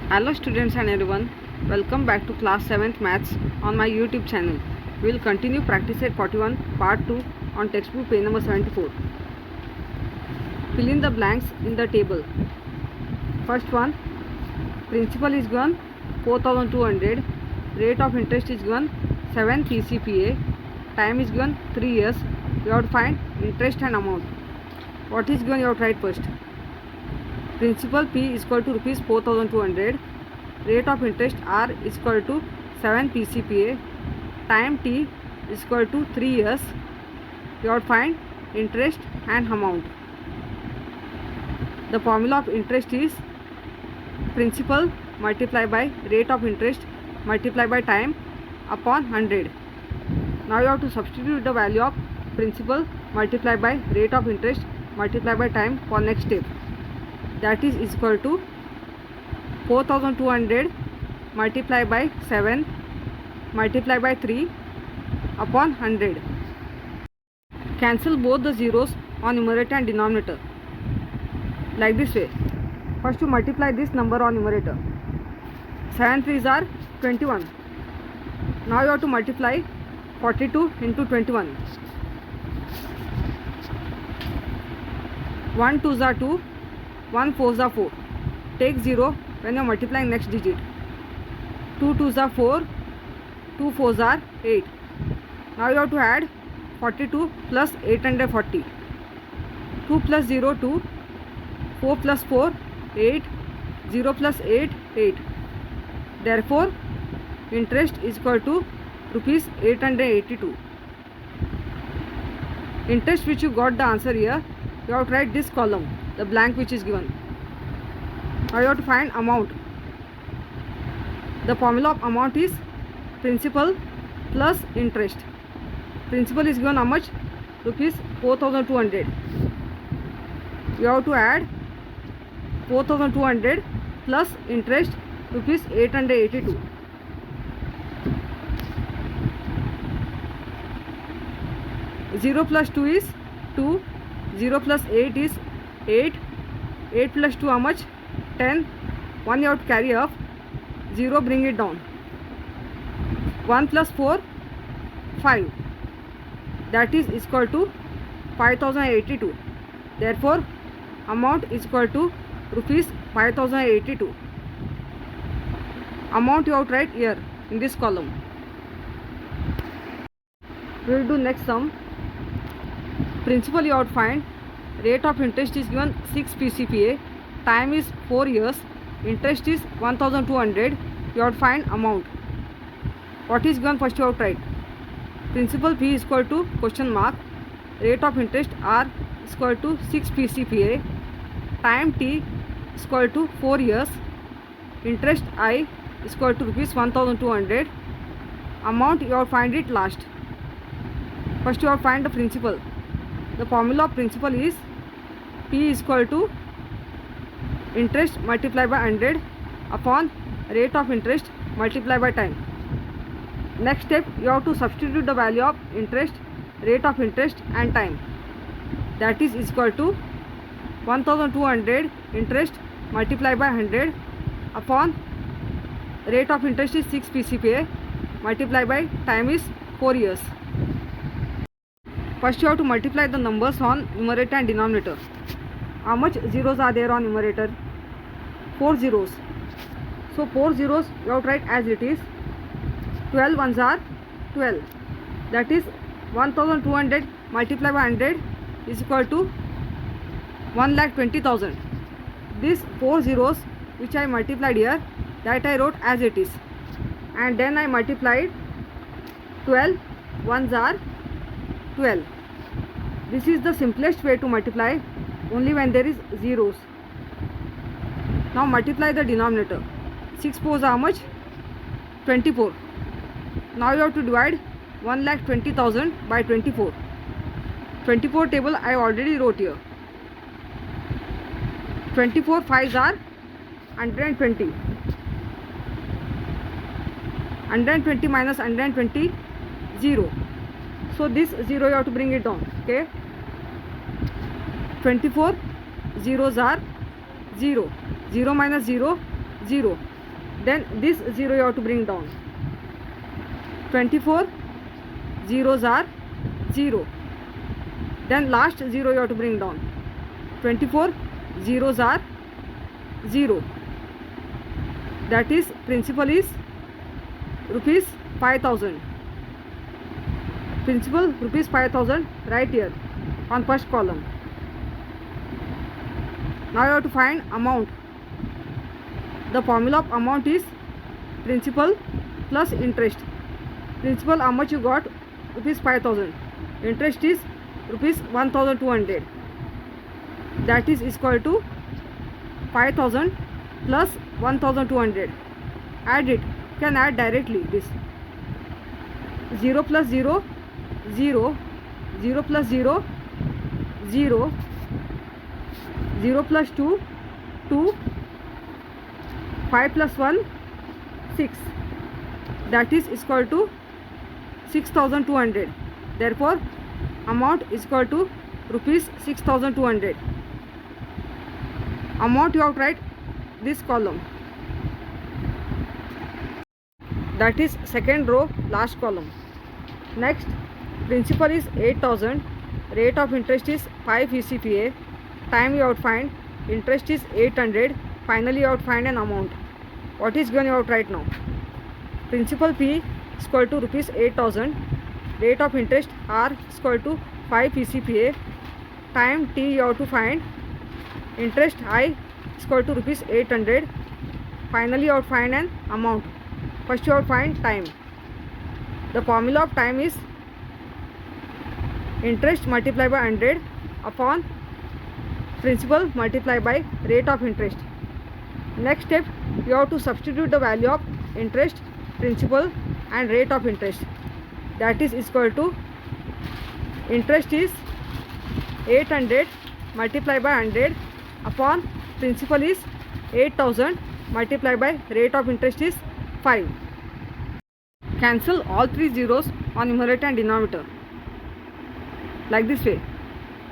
Hello students and everyone, welcome back to class 7th maths on my YouTube channel. We will continue practice set 41 part 2 on textbook page number 74. Fill in the blanks in the table. First one, principal is given 4200, rate of interest is given 7 PCPA, time is given 3 years. You have to find interest and amount. What is given you have to write first. Principal P is equal to rupees 4200, rate of interest R is equal to 7 PCPA, time T is equal to 3 years. You have to find interest and amount. The formula of interest is principal multiplied by rate of interest multiplied by time upon 100. Now you have to substitute the value of principal multiplied by rate of interest multiplied by time for next step. That is equal to 4200 multiplied by 7 multiplied by 3 upon 100. Cancel both the zeros on numerator and denominator like this way. First you multiply this number on numerator. 7 3s are 21. Now you have to multiply 42 into 21. 1 2s are 2, 1 4s are 4. Take 0 when you are multiplying next digit. 2 2s are 4, 2 4s are 8. Now you have to add 42 plus 840. 2 plus 0 2, 4 plus 4 8, 0 plus 8 8. Therefore interest is equal to rupees 882. Interest which you got the answer here, you have to write this column, the blank which is given. Now you have to find amount. The formula of amount is principal plus interest. Principal is given how much? Rupees 4200. You have to add 4200 plus interest rupees 882. Zero plus 2 is 2. 0 plus 8 is 8. 8 plus 2 how much? 10. 1 you have to carry up. 0 bring it down. 1 plus 4 5. That is equal to 5082. Therefore amount is equal to rupees 5082. Amount you have to write here in this column. We will do next sum. Principal you have to find. Rate of interest is given 6 PCPA. Time is 4 years. Interest is 1200. You have to find amount. What is given first you have to write. Principal P is equal to question mark. Rate of interest R is equal to 6 PCPA. Time T is equal to 4 years. Interest I is equal to rupees 1200. Amount you have to find it last. First you have to find the principal. The formula of principal is P is equal to interest multiplied by 100 upon rate of interest multiplied by time. Next step, you have to substitute the value of interest, rate of interest and time. That is equal to 1200 interest multiplied by 100 upon rate of interest is 6 PCPA multiplied by time is 4 years. First you have to multiply the numbers on numerator and denominator. How much zeros are there on numerator? 4 zeros. So 4 zeros you have to write as it is. 12 ones are 12. That is 1200 multiplied by 100 is equal to 1,20,000. These 4 zeros which I multiplied here, that I wrote as it is. And then I multiplied 12 ones are 12. This is the simplest way to multiply, only when there is zeros. Now multiply the denominator. 6 4s are how much? 24. Now you have to divide 1,20,000 by 24. 24 table I already wrote here. 24 5s are 120. 120 minus 120 0. So this 0 you have to bring it down. Okay. 24 zeros are 0. 0 minus 0 0. Then this 0 you have to bring down. 24 zeros are 0. Then last 0 you have to bring down. 24 zeros are 0. That is principal is rupees 5000. Principal rupees 5000 right here on first column. Now you have to find amount. The formula of amount is principal plus interest. Principal, how much you got? Rupees 5000. Interest is rupees 1200. That is equal to 5000 plus 1200. Add it. Can add directly this. 0 plus 0, 0. 0 plus 0, 0. 0 plus 2, 2. 5 plus 1, 6. That is equal to 6200. Therefore, amount is equal to rupees 6200. Amount you have to write this column. That is second row, last column. Next, principal is 8000. Rate of interest is 5 PCPA. Time you have to find. Interest is 800. Finally, you have to find an amount. What is given you have to write now? Principal P is equal to rupees 8000. Rate of interest R is equal to 5 PCPA. Time T you have to find. Interest I is equal to rupees 800. Finally, you have to find an amount. First, you have to find time. The formula of time is interest multiplied by 100 upon principal multiplied by rate of interest. Next step, you have to substitute the value of interest, principal and rate of interest. That is equal to interest is 800 multiplied by 100 upon principal is 8000 multiplied by rate of interest is 5. Cancel all three zeros on numerator and denominator. Like this way.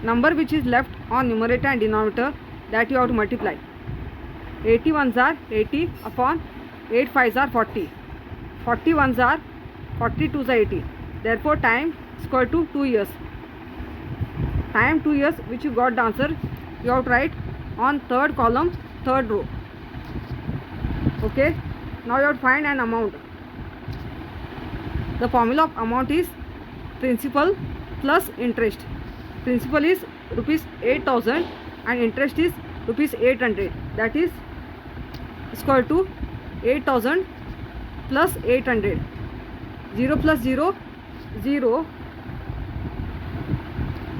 Number which is left on numerator and denominator, that you have to multiply. 80 ones are 80 upon 8 fives are 40. 40 ones are 40 twos are 80. Therefore, time is equal to 2 years. Time 2 years, which you got the answer, you have to write on third column, third row. Okay. Now you have to find an amount. The formula of amount is principal plus interest. Principal is rupees 8000 and interest is rupees 800. That is equal to 8000 plus 800. 0 plus 0, 0.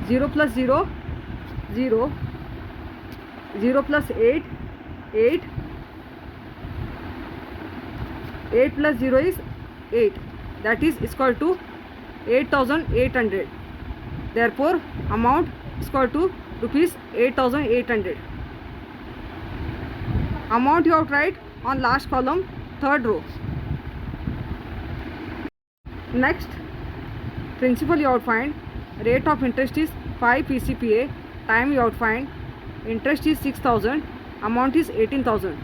0 plus 0, 0. 0 plus 8, 8. 8 plus 0 is 8. That is equal to 8800. Therefore, amount is equal to rupees 8800. Amount you have to write on last column, third row. Next, principal you have to find. Rate of interest is 5 PCPA. Time you have to find. Interest is 6000. Amount is 18000.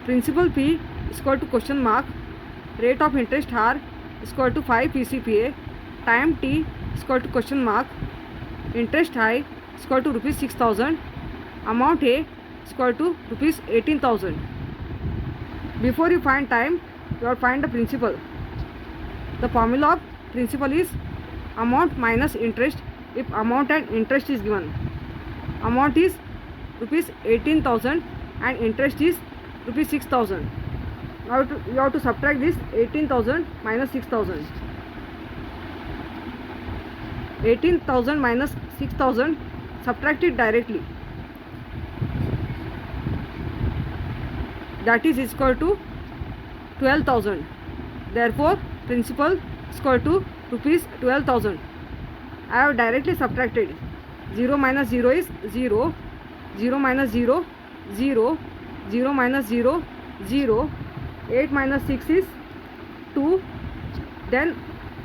Principal P is equal to question mark. Rate of interest R is equal to 5 PCPA. Time T is equal to question mark. Interest I is equal to rupees 6000. Amount A is equal to rupees 18000. Before you find time, you have to find the principal. The formula of principal is amount minus interest if amount and interest is given. Amount is rupees 18000 and interest is rupees 6000. Now you have to subtract this 18000 minus 6000. 18000 minus 6000, subtract it directly. That is equal to 12,000. Therefore, principal is equal to rupees 12,000. I have directly subtracted. 0 minus 0 is 0. 0 minus 0, 0. 0 minus 0, 0. 8 minus 6 is 2. Then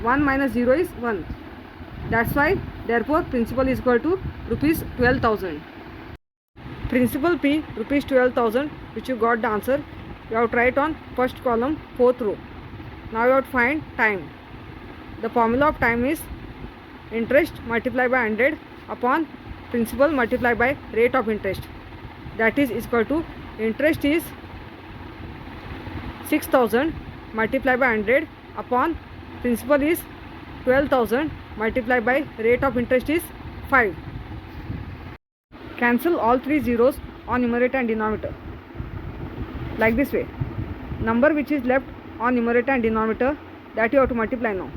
1 minus 0 is 1. That's why, therefore, principal is equal to rupees 12,000. Principal P rupees 12,000, which you got the answer. you have to write on first column, fourth row. Now you have to find time. The formula of time is interest multiplied by 100 upon principal multiplied by rate of interest. That is equal to interest is 6000 multiplied by 100 upon principal is 12,000 multiplied by rate of interest is 5. Cancel all three zeros on numerator and denominator. Like this way. Number which is left on numerator and denominator, that you have to multiply now.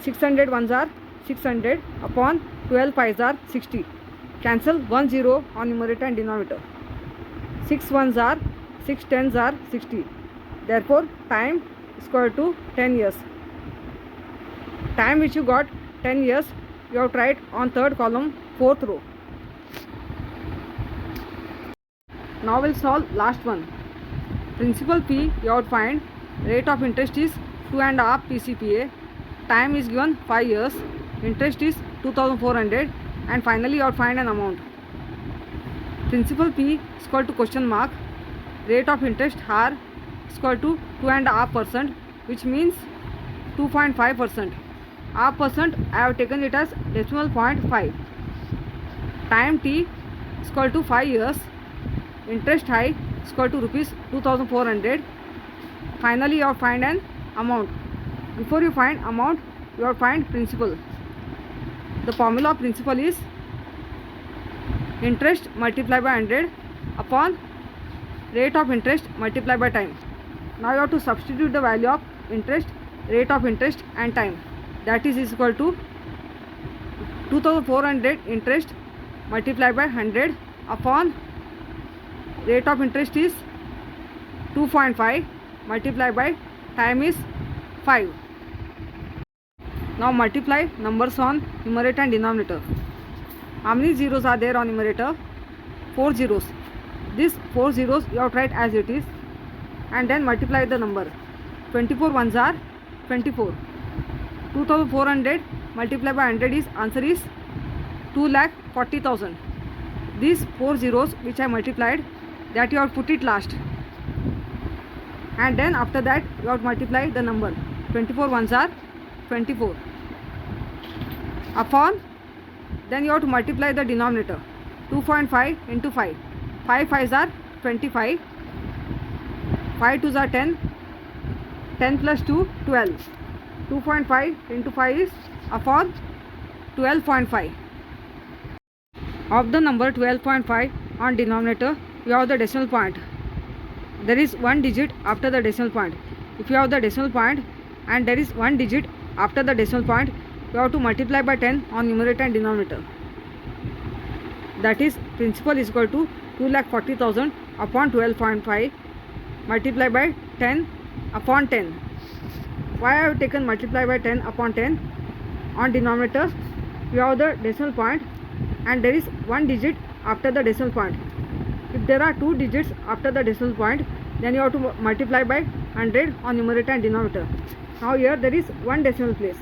600 ones are 600 upon 12 5s are 60. Cancel 1 0 on numerator and denominator. 6 ones are 6 tens are 60. Therefore time is equal to 10 years. Time which you got 10 years, you have to write on third column, fourth row. Now we'll solve last one. Principal P you have to find. Rate of interest is 2.5 PCPA. Time is given 5 years. Interest is 2400, and finally you have to find an amount. Principal P is equal to question mark. Rate of interest R is equal to 2.5%, which means 2.5%. Half percent I have taken it as decimal point 5. Time T is equal to 5 years. Interest I is equal to rupees 2400. Finally you have to find an amount. Before you find amount, you have to find principal. The formula of principal is interest multiplied by 100 upon rate of interest multiplied by time. Now you have to substitute the value of interest, rate of interest and time. That is equal to 2400 interest multiplied by 100 upon rate of interest is 2.5 multiplied by time is 5. Now multiply numbers on numerator and denominator. How many zeros are there on numerator? 4 zeros. These 4 zeros you have to write as it is, and then multiply the number. 24 ones are 24. 2400 multiplied by 100 is answer is 2,40,000. These 4 zeros which I multiplied, that you have to put it last, and then after that you have to multiply the number. 24 ones are 24 upon, then you have to multiply the denominator. 2.5 into 5. 5 5s are 25. 5 2s are 10. 10 plus 2 12. 2.5 into 5 is upon 12.5. Of the number 12.5 on denominator, you have the decimal point. There is one digit after the decimal point. If you have the decimal point and there is one digit after the decimal point, you have to multiply by 10 on numerator and denominator. That is principal is equal to 2,40,000 upon 12.5 multiplied by 10 upon 10. Why I have taken multiply by 10 upon 10? On denominator you have the decimal point and there is one digit after the decimal point. If there are two digits after the decimal point, then you have to multiply by 100 on numerator and denominator. Now here there is one decimal place.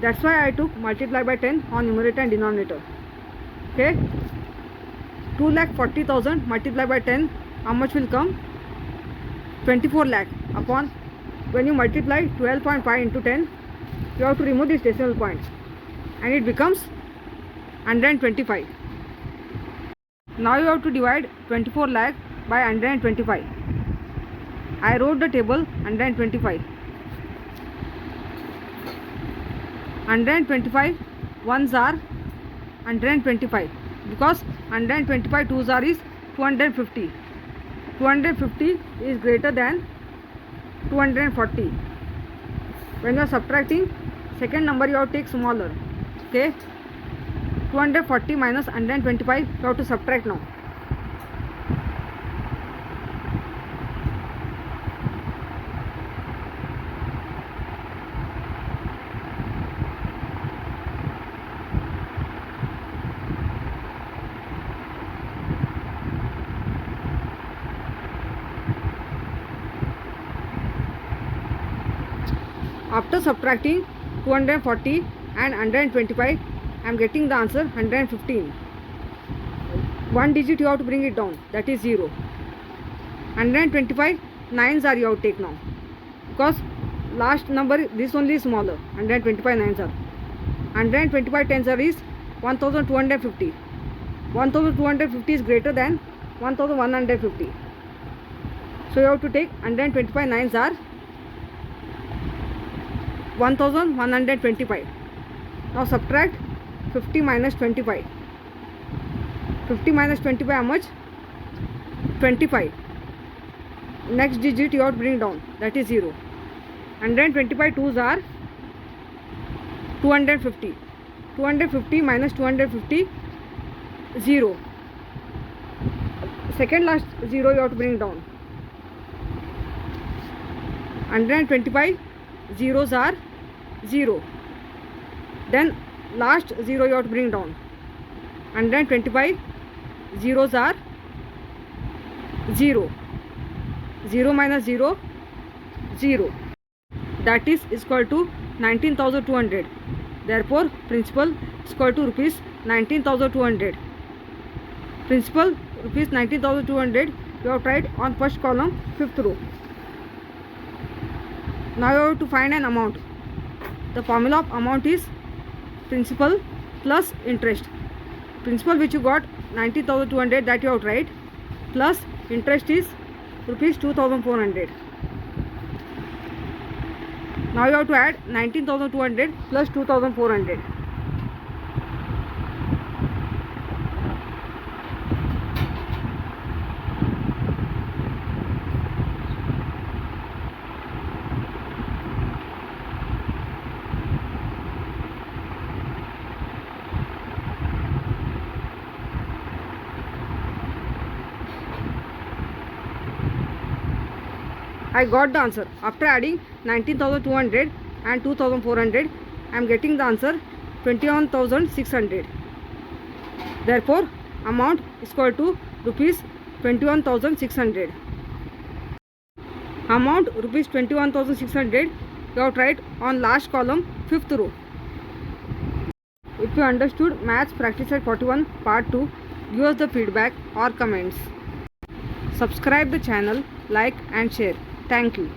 That's why I took multiply by 10 on numerator and denominator. Okay, 2,40,000 multiplied by 10, how much will come? 24 lakh upon, when you multiply 12.5 into 10, you have to remove this decimal point and it becomes 125. Now you have to divide 24 lakh by 125. I wrote the table 125. 125 ones are 125, because 125 twos are is 250. 250 is greater than 240. When you are subtracting, second number you have to take smaller. Okay, 240 minus 125 you have to subtract now. After subtracting 240 and 125, I am getting the answer 115. One digit you have to bring it down, that is 0. 125 nines are you have to take now, because last number this only is smaller. 125 nines are 125 tens are is 1250. 1250 is greater than 1150. So you have to take 125 nines are 1125. Now subtract 50 minus 25. 50 minus 25 how much? 25. Next digit you have to bring down, that is 0. 125 twos are 250. 250 minus 250, 0. Second last 0 you have to bring down. 125 zeros are 0. Then last 0 you have to bring down. 125 zeros are 0. 0 minus 0, 0. That is equal to 19,200. Therefore principal is equal to rupees 19,200. Principal rupees 19,200 you have to write on first column, 5th row. Now you have to find an amount. The formula of amount is principal plus interest. Principal which you got 19,200, that you have to write, plus interest is rupees 2,400. Now you have to add 19,200 plus 2,400. I got the answer. After adding 19,200 and 2,400, I am getting the answer 21,600. Therefore, amount is equal to rupees 21,600. Amount rupees 21,600 you have to write on last column, 5th row. If you understood Maths Practice Set 41 Part 2, give us the feedback or comments. Subscribe the channel, like and share. Thank you.